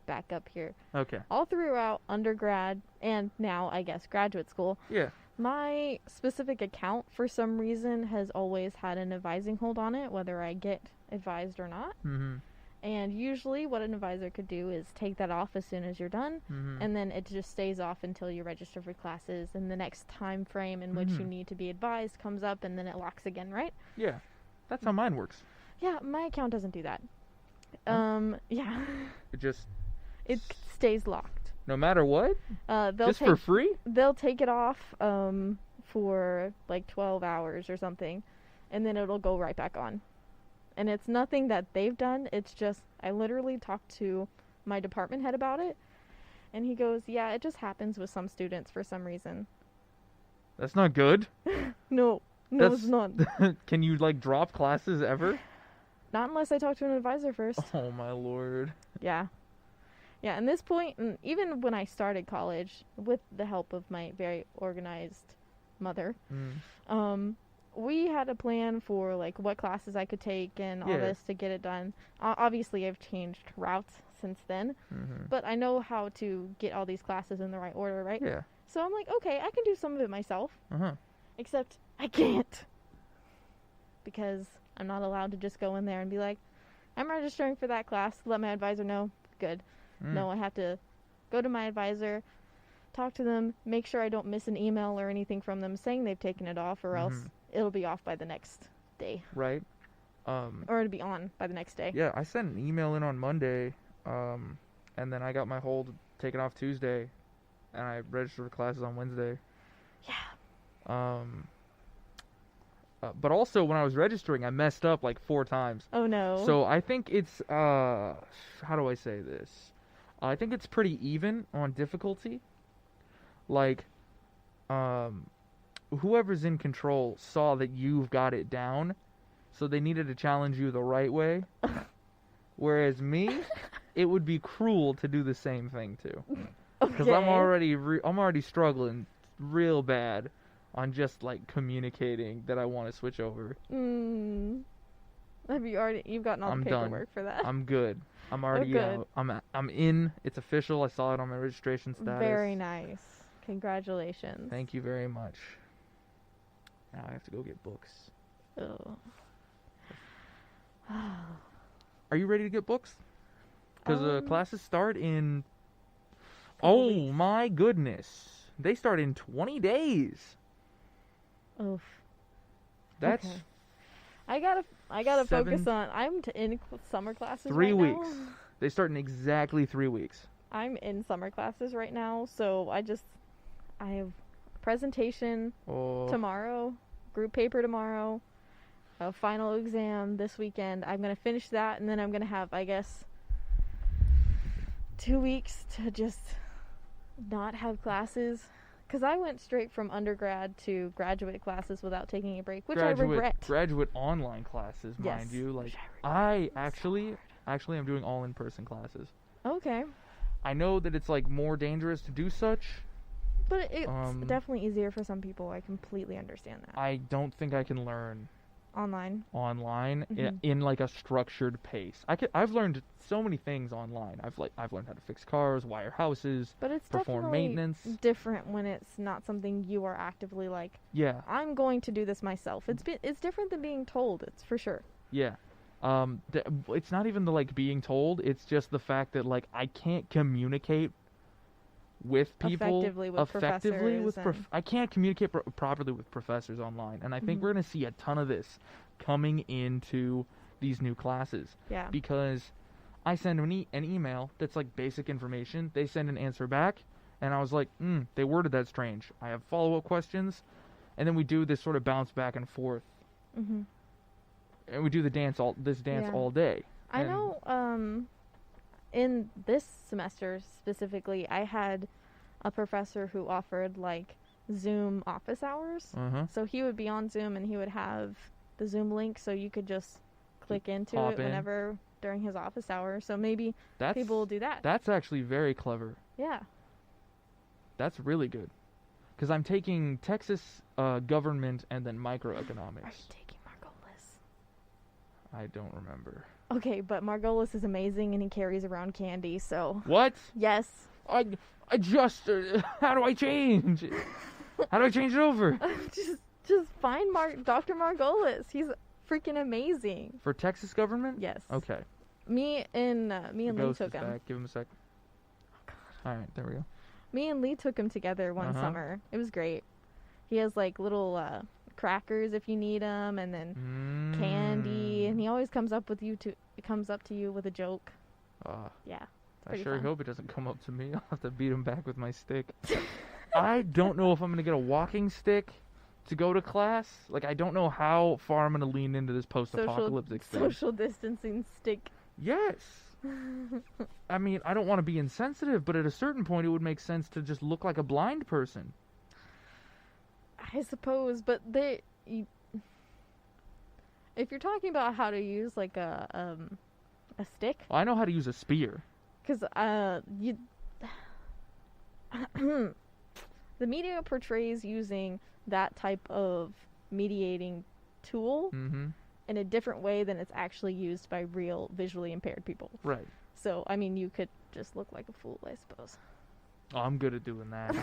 back up here. Okay. All throughout undergrad and now I guess graduate school. Yeah. My specific account, for some reason, has always had an advising hold on it, whether I get advised or not. Mm-hmm. And usually what an advisor could do is take that off as soon as you're done, and then it just stays off until you register for classes, and the next time frame in which you need to be advised comes up, and then it locks again, right? Yeah. That's how mine works. Yeah, my account doesn't do that. Yeah. It stays locked. No matter what? For free? They'll take it off for like 12 hours or something, and then it'll go right back on. And it's nothing that they've done. It's just, I literally talked to my department head about it, and he goes, yeah, it just happens with some students for some reason. That's not good. No, it's not. Can you, like, drop classes ever? Not unless I talk to an advisor first. Oh, my lord. Yeah. Yeah, and this point, and even when I started college, with the help of my very organized mother, we had a plan for, like, what classes I could take and all this to get it done. Obviously, I've changed routes since then, but I know how to get all these classes in the right order, right? Yeah. So I'm like, okay, I can do some of it myself, except I can't, because I'm not allowed to just go in there and be like, I'm registering for that class, let my advisor know, good. No, I have to go to my advisor, talk to them, make sure I don't miss an email or anything from them saying they've taken it off, or else it'll be off by the next day. Right. Or it'll be on by the next day. Yeah, I sent an email in on Monday, and then I got my hold taken off Tuesday, and I registered for classes on Wednesday. Yeah. But also, when I was registering, I messed up like 4 times. Oh, no. So I think it's, how do I say this? I think it's pretty even on difficulty. Like, whoever's in control saw that you've got it down, so they needed to challenge you the right way. Whereas me, it would be cruel to do the same thing too. Because I'm already struggling real bad on just like communicating that I want to switch over. You've gotten all the paperwork for that? I'm good. I'm already out. I'm in. It's official. I saw it on my registration status. Very nice. Congratulations. Thank you very much. Now I have to go get books. Oh. Are you ready to get books? Because classes start in... weeks. My goodness. They start in 20 days. Oof. That's... Okay. I gotta focus on... I'm in summer classes 3 right weeks. now. They start in exactly 3 weeks. I'm in summer classes right now, so I have presentation tomorrow, group paper tomorrow, a final exam this weekend. I'm going to finish that, and then I'm going to have, I guess, 2 weeks to just not have classes. Because I went straight from undergrad to graduate classes without taking a break, which I regret. Graduate online classes, mind you. Like, I actually am doing all in-person classes. Okay. I know that it's like more dangerous to do such. But it's definitely easier for some people. I completely understand that. I don't think I can learn online in like a structured pace. I've learned so many things online. I've learned how to fix cars, wire houses, but it's perform maintenance. Different when it's not something you are actively like, yeah, I'm going to do this myself. It's different than being told, it's for sure. Yeah. It's not even the like being told, it's just the fact that like I can't communicate with people effectively with I can't communicate properly with professors online, and I think we're going to see a ton of this coming into these new classes. Yeah. Because I send an email that's like basic information, they send an answer back, and I was like, they worded that strange. I have follow-up questions, and then we do this sort of bounce back and forth. And we do this dance all day. I know in this semester specifically, I had a professor who offered like Zoom office hours. So he would be on Zoom and he would have the Zoom link, so you could just click into hop it in. whenever during his office hours. So maybe people will do that. That's actually very clever. Yeah. That's really good. Because I'm taking Texas government and then Are you microeconomics. taking Margolis? I don't remember. Okay, but Margolis is amazing, and he carries around candy, so... What? Yes. I just... how do I change? How do I change it over? Just find Dr. Margolis. He's freaking amazing. For Texas government? Yes. Okay. Me and Lee Ghost took is him. back. Give him a sec. Alright, there we go. Me and Lee took him together one summer. It was great. He has like little crackers if you need them, and then candy, and he always comes up to you with a joke. Yeah. I sure fun. hope it doesn't come up to me. I'll have to beat him back with my stick. I don't know if I'm gonna get a walking stick to go to class. Like, I don't know how far I'm gonna lean into this post-apocalyptic thing. Social distancing stick. Yes. I mean, I don't want to be insensitive, but at a certain point it would make sense to just look like a blind person. I suppose, but if you're talking about how to use like a stick, Well, I know how to use a spear. because the media portrays using that type of mediating tool in a different way than it's actually used by real visually impaired people. Right. So, I mean, you could just look like a fool, I suppose. Oh, I'm good at doing that.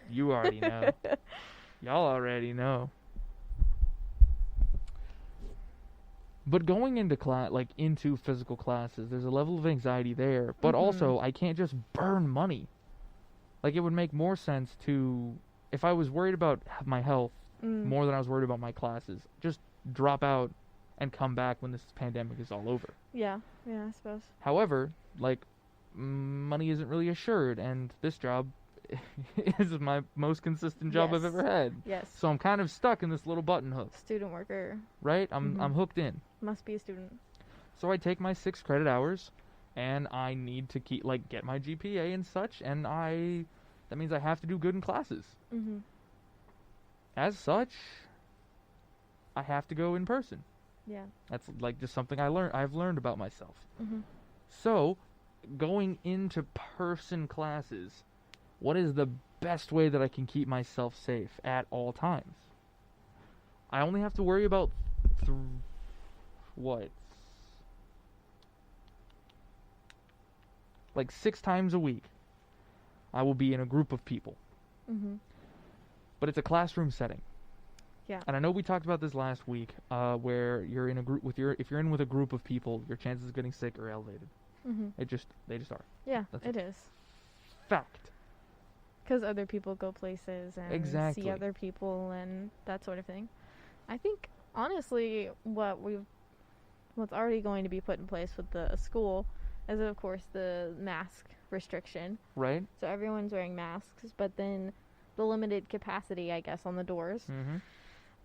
You already know. Y'all already know. But going into into physical classes, there's a level of anxiety there. But also, I can't just burn money. Like, it would make more sense to, if I was worried about my health more than I was worried about my classes, just drop out and come back when this pandemic is all over. Yeah, I suppose. However, money isn't really assured, and this job is my most consistent job I've Yes. ever had. Yes. So I'm kind of stuck in this little button hook, Student worker. right? I'm hooked in. Must be a student. So I take my 6 credit hours, and I need to get my GPA and such, and that means I have to do good in classes. Mm-hmm. As such, I have to go in person. Yeah. That's just something I've learned about myself. Mm-hmm. So, going into person classes, what is the best way that I can keep myself safe at all times? I only have to worry about 6 times a week I will be in a group of people. Mm-hmm. But it's a classroom setting. Yeah. And I know we talked about this last week, where you're in a group if you're in with a group of people, your chances of getting sick are elevated. Mm-hmm. They just are. Yeah, That's it is. Fact. Because other people go places and Exactly. see other people and that sort of thing. I think, honestly, what's already going to be put in place with the school is, of course, the mask restriction. Right? So everyone's wearing masks, but then the limited capacity, I guess, on the doors. Mm-hmm.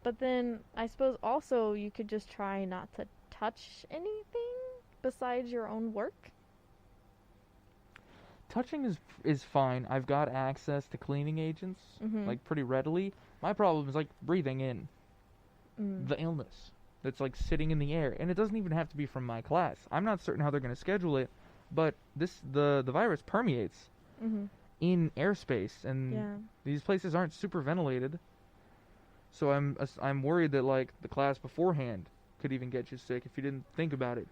But then I suppose also you could just try not to touch anything besides your own work. Touching is fine. I've got access to cleaning agents, pretty readily. My problem is breathing in the illness that's sitting in the air, and it doesn't even have to be from my class. I'm not certain how they're going to schedule it, but the virus permeates in airspace, and these places aren't super ventilated. So I'm worried that the class beforehand could even get you sick if you didn't think about it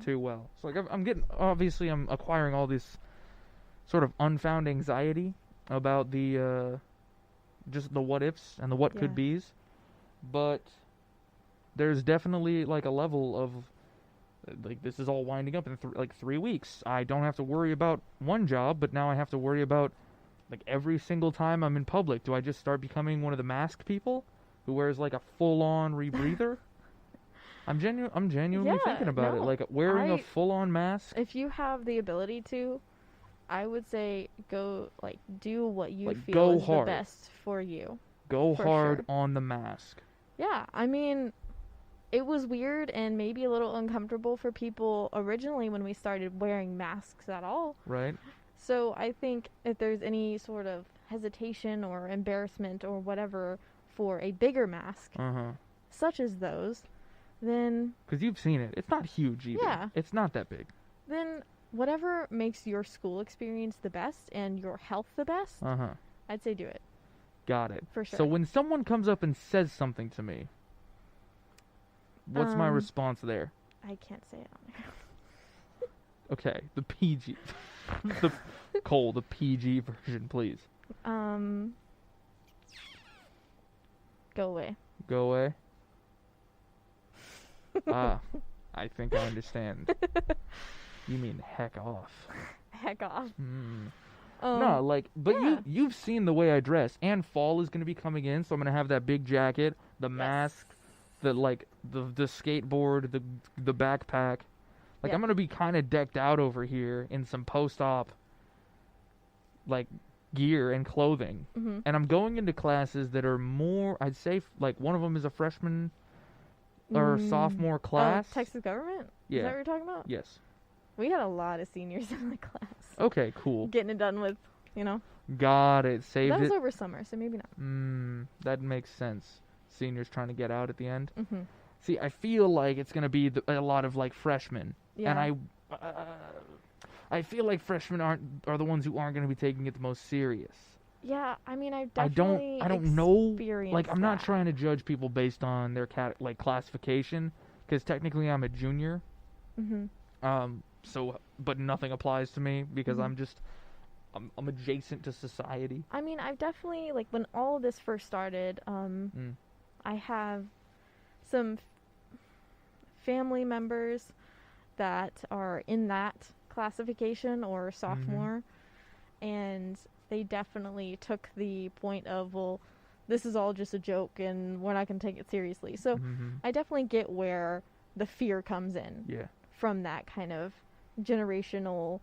too well. So I'm acquiring all this sort of unfound anxiety about the just the what ifs and the what could be's, but there's definitely a level of this is all winding up in 3 weeks. I don't have to worry about one job, but now I have to worry about every single time I'm in public. Do I just start becoming one of the mask people who wears a full-on rebreather? I'm genuinely thinking about it, wearing a full-on mask. If you have the ability to, I would say go do what you feel go is hard. the best for you. Go for hard sure. on the mask. Yeah, I mean, it was weird and maybe a little uncomfortable for people originally when we started wearing masks at all. Right. So I think if there's any sort of hesitation or embarrassment or whatever for a bigger mask, such as those, then Because you've seen it. It's not huge either. Yeah. It's not that big. then whatever makes your school experience the best and your health the best, Uh-huh. I'd say do it. Got it. For sure. So when someone comes up and says something to me, what's my response there? I can't say it on there. Okay, the PG. the Cole, the PG version, please. Go away. Go away. I think I understand. You mean heck off. Heck off. No, like, but yeah. you've seen the way I dress, and fall is gonna be coming in, so I'm gonna have that big jacket, the mask, the skateboard, the backpack. Like, I'm gonna be kind of decked out over here in some post-op, like, gear and clothing, and I'm going into classes that are more, I'd say, like, one of them is a freshman or sophomore class. Texas government? Yeah. Is that what you're talking about? Yes. We had a lot of seniors in the class. Okay, cool. Getting it done with, you know. Got it. Saved That was it. over summer, so maybe not. That makes sense. Seniors trying to get out at the end. Mm-hmm. See, I feel like it's gonna be a lot of like freshmen, Yeah. and I feel like freshmen are the ones who aren't gonna be taking it the most serious. Yeah, I mean, I I definitely don't know. experienced Like, I'm not that. trying to judge people based on their classification, because technically I'm a junior. So, but nothing applies to me because I'm adjacent to society. I mean, I've definitely, like, when all of this first started, I have some family members that are in that classification or sophomore, and they definitely took the point of, well, this is all just a joke and we're not going to take it seriously. So I definitely get where the fear comes in from that kind of generational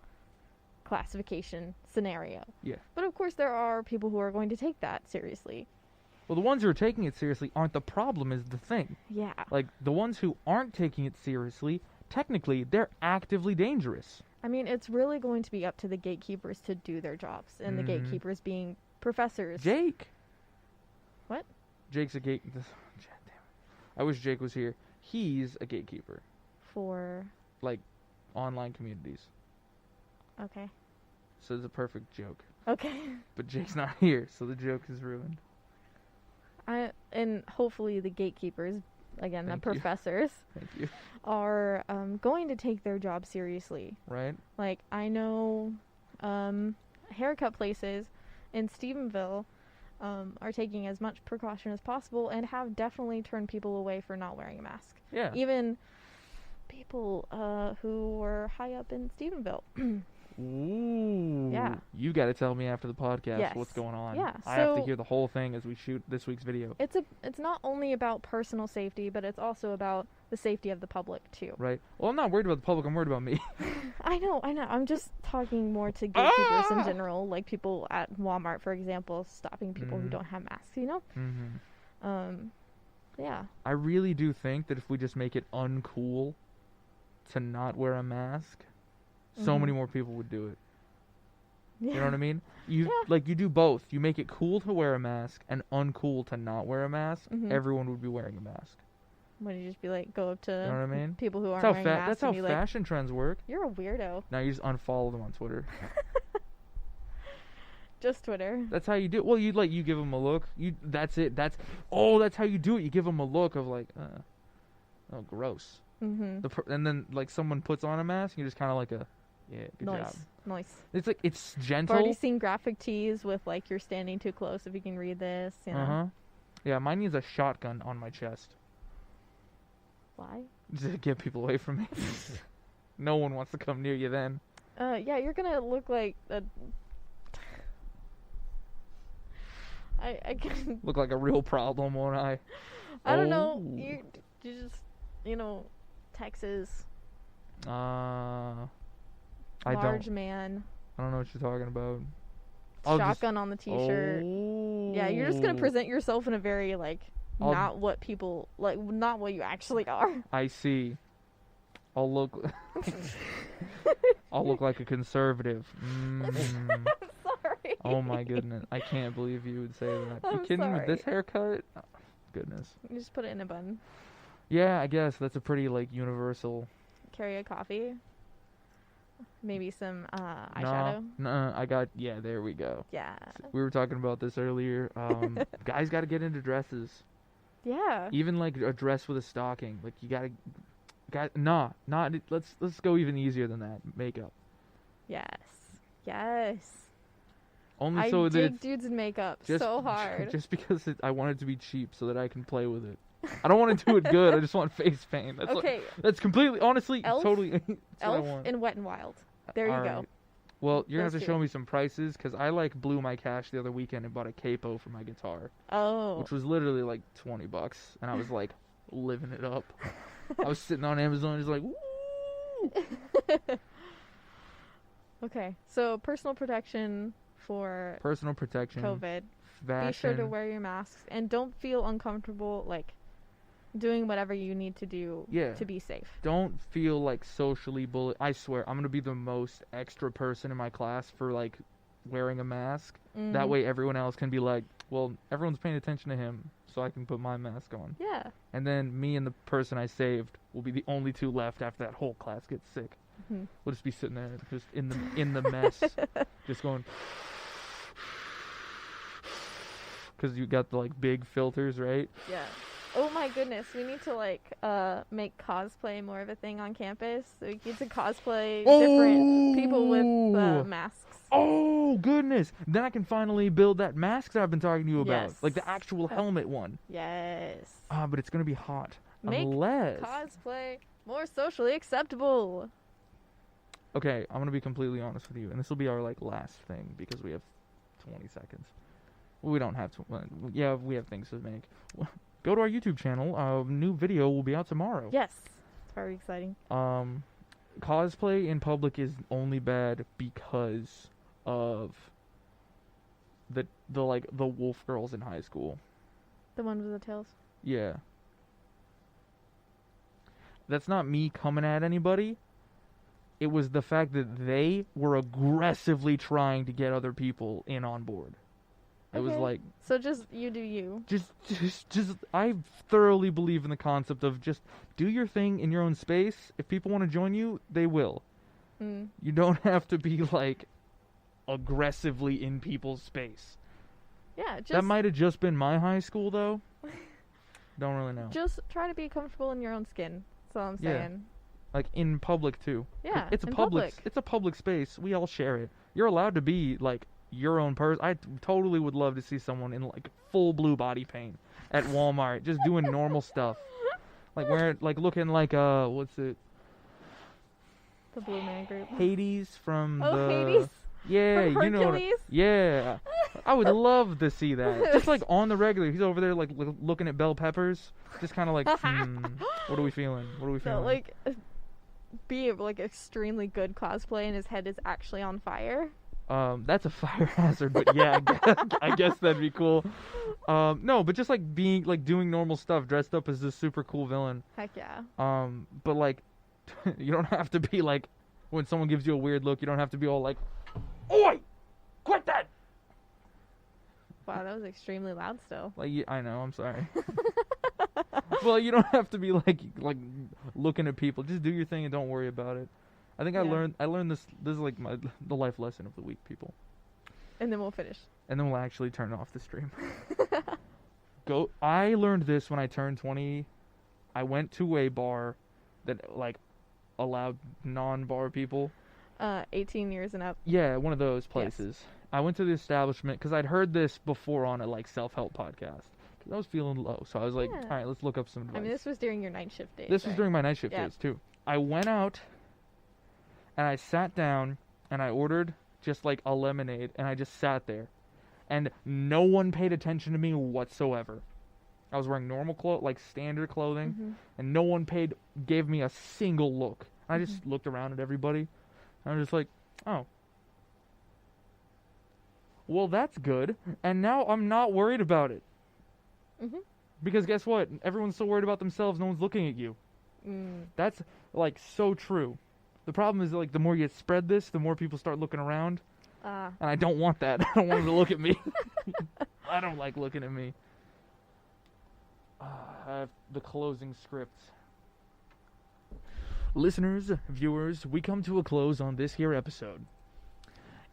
classification scenario. Yeah. But of course there are people who are going to take that seriously. Well, the ones who are taking it seriously aren't the problem, is the thing. Yeah. Like, the ones who aren't taking it seriously, technically, they're actively dangerous. I mean, it's really going to be up to the gatekeepers to do their jobs, and the gatekeepers being professors. Jake! What? Jake's a gate... Damn it. I wish Jake was here. He's a gatekeeper. For... Like, online communities. Okay. So it's a perfect joke. Okay. But Jake's not here, so the joke is ruined. And hopefully the gatekeepers, again, Thank the you. professors, Thank you. are going to take their job seriously. Right? Like, I know haircut places in Stephenville are taking as much precaution as possible and have definitely turned people away for not wearing a mask. Yeah. Even people who were high up in Stephenville. Ooh. Yeah. You got to tell me after the podcast Yes. what's going on. Yeah, I have to so- hear the whole thing as we shoot this week's video. It's not only about personal safety, but it's also about the safety of the public too. Right? Well, I'm not worried about the public. I'm worried about me. I know. I'm just talking more to gatekeepers in general, like people at Walmart, for example, stopping people who don't have masks, you know? Yeah. I really do think that if we just make it uncool to not wear a mask, so many more people would do it. Yeah. You know what I mean? You do both. You make it cool to wear a mask and uncool to not wear a mask. Everyone would be wearing a mask. Would you just be like, go up to You know what I mean? people who aren't That's wearing masks that's how and be like, fashion trends work. you're a weirdo. Now you just unfollow them on Twitter. Just Twitter. That's how you do it. Well, you give them a look. That's it. That's how you do it. You give them a look of like, oh, gross. And then like someone puts on a mask, you're just kind of like good job. Nice. It's like it's I've gentle. already seen graphic tees with like, you're standing too close if you can read this, you know. Yeah, mine needs a shotgun on my chest Why? to get people away from me. No one wants to come near you then. Yeah, you're gonna look like a... I can... Look like a real problem, won't I? I don't know. You just, Texas. I Large don't. man. I don't know what you're talking about. Shotgun on the t-shirt. Yeah, you're just gonna present yourself in a very, like, not what people, like, not what you actually are. I see. I'll look like a conservative. Sorry. Oh my goodness. I can't believe you would say that. You I'm kidding me with sorry. this haircut? Oh, goodness. You just put it in a bun. Yeah, I guess that's a pretty like universal. Carry a coffee. Maybe some eyeshadow. No, yeah, there we go. Yeah. We were talking about this earlier. Guys got to get into dresses. Yeah. Even like a dress with a stocking. Like you not. Let's go even easier than that. Makeup. Yes. Yes. Only so that it's dudes in makeup so hard. Just because I want it to be cheap so that I can play with it. I don't want to do it good. I just want face paint. That's okay. That's completely, honestly, Elf, totally. That's Elf what I want. and Wet and Wild. There you All go. right. Well, you're gonna have to Those show two. me some prices because I like blew my cash the other weekend and bought a capo for my guitar, Oh. which was literally like $20, and I was like living it up. I was sitting on Amazon just like, woo! Okay. So personal protection for Personal protection, COVID. fashion. Be sure to wear your masks and don't feel uncomfortable like doing whatever you need to do to be safe. Don't feel like socially bullied. I swear, I'm gonna be the most extra person in my class for like wearing a mask. That way, everyone else can be like, well, everyone's paying attention to him, so I can put my mask on. Yeah. And then me and the person I saved will be the only two left after that whole class gets sick. Mm-hmm. We'll just be sitting there, just in the mess, just going. Because you got the like big filters, right? Yeah. Oh my goodness, we need to like make cosplay more of a thing on campus. So we get to cosplay different people with masks. Oh goodness! Then I can finally build that mask that I've been talking to you about, Yes. like the actual helmet one. Yes. But it's gonna be hot. Make Unless. cosplay more socially acceptable. Okay, I'm gonna be completely honest with you, and this will be our like last thing because we have 20 seconds. We don't have to. Yeah, we have things to make. Go to our YouTube channel. New video will be out tomorrow. Yes. It's very exciting. Cosplay in public is only bad because of the wolf girls in high school. The one with the tails. Yeah. That's not me coming at anybody. It was the fact that they were aggressively trying to get other people in on board. It was like, so just you do you. just I thoroughly believe in the concept of just do your thing in your own space. If people want to join you, they will. You don't have to be like aggressively in people's space. Yeah, just That might have just been my high school though. Don't really know. just try to be comfortable in your own skin. That's all I'm saying. Like in public too. Yeah, It's a in public. It's a public space. We all share it. You're allowed to be like your own person. I totally would love to see someone in like full blue body paint at Walmart, just doing normal stuff, like wearing, like looking like what's it? The Blue Man Group. Hades from Hades. Yeah, From you know. Hercules? Yeah, I would love to see that. Just like on the regular, he's over there like looking at bell peppers, just kind of like, what are we feeling? What are we feeling? So like, be like extremely good cosplay, and his head is actually on fire. That's a fire hazard, but yeah, I guess that'd be cool. No, but just like being like doing normal stuff, dressed up as this super cool villain. Heck yeah. But like, you don't have to be like, when someone gives you a weird look, you don't have to be all like, "Oi, quit that!" Wow, that was extremely loud still. Like, I know, I'm sorry. Well, you don't have to be like looking at people. Just do your thing and don't worry about it. I think I learned this. This is like the life lesson of the week, people. And then we'll finish. And then we'll actually turn off the stream. I learned this when I turned 20. I went to a bar that like allowed non-bar people. 18 years and up. Yeah, one of those places. Yes. I went to the establishment because I'd heard this before on a like self-help podcast. Cause I was feeling low, so I was like, all right, let's look up some advice. I mean, this was during your night shift days. This was during my night shift days too. I went out and I sat down and I ordered just like a lemonade and I just sat there, and no one paid attention to me whatsoever. I was wearing normal clothes, like standard clothing, and no one gave me a single look. I just looked around at everybody. And I was just like, oh. Well, that's good. And now I'm not worried about it. Because guess what? Everyone's so worried about themselves, no one's looking at you. That's, like, so true. The problem is, like, the more you spread this, the more people start looking around. And I don't want that. I don't want them to look at me. I don't like looking at me. I have the closing script. Listeners, viewers, we come to a close on this here episode.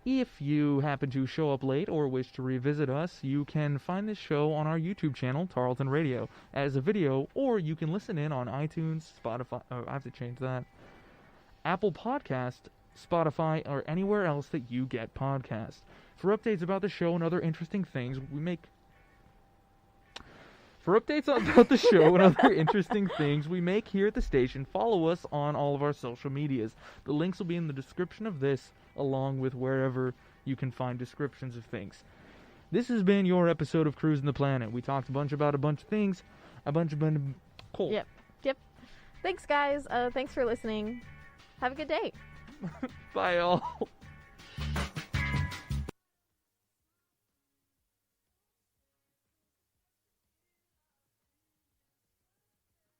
If you happen to show up late or wish to revisit us, you can find this show on our YouTube channel, Tarleton Radio, as a video, or you can listen in on iTunes, Spotify, I have to change that, Apple Podcast, Spotify, or anywhere else that you get podcasts. For updates about the show and other interesting things we make... For updates about the show and other interesting things we make here at the station, follow us on all of our social medias. The links will be in the description of this, along with wherever you can find descriptions of things. This has been your episode of Cruisin the Planet. We talked about a bunch of things, cool. Yep. Thanks, guys. Thanks for listening. Have a good day. Bye, all.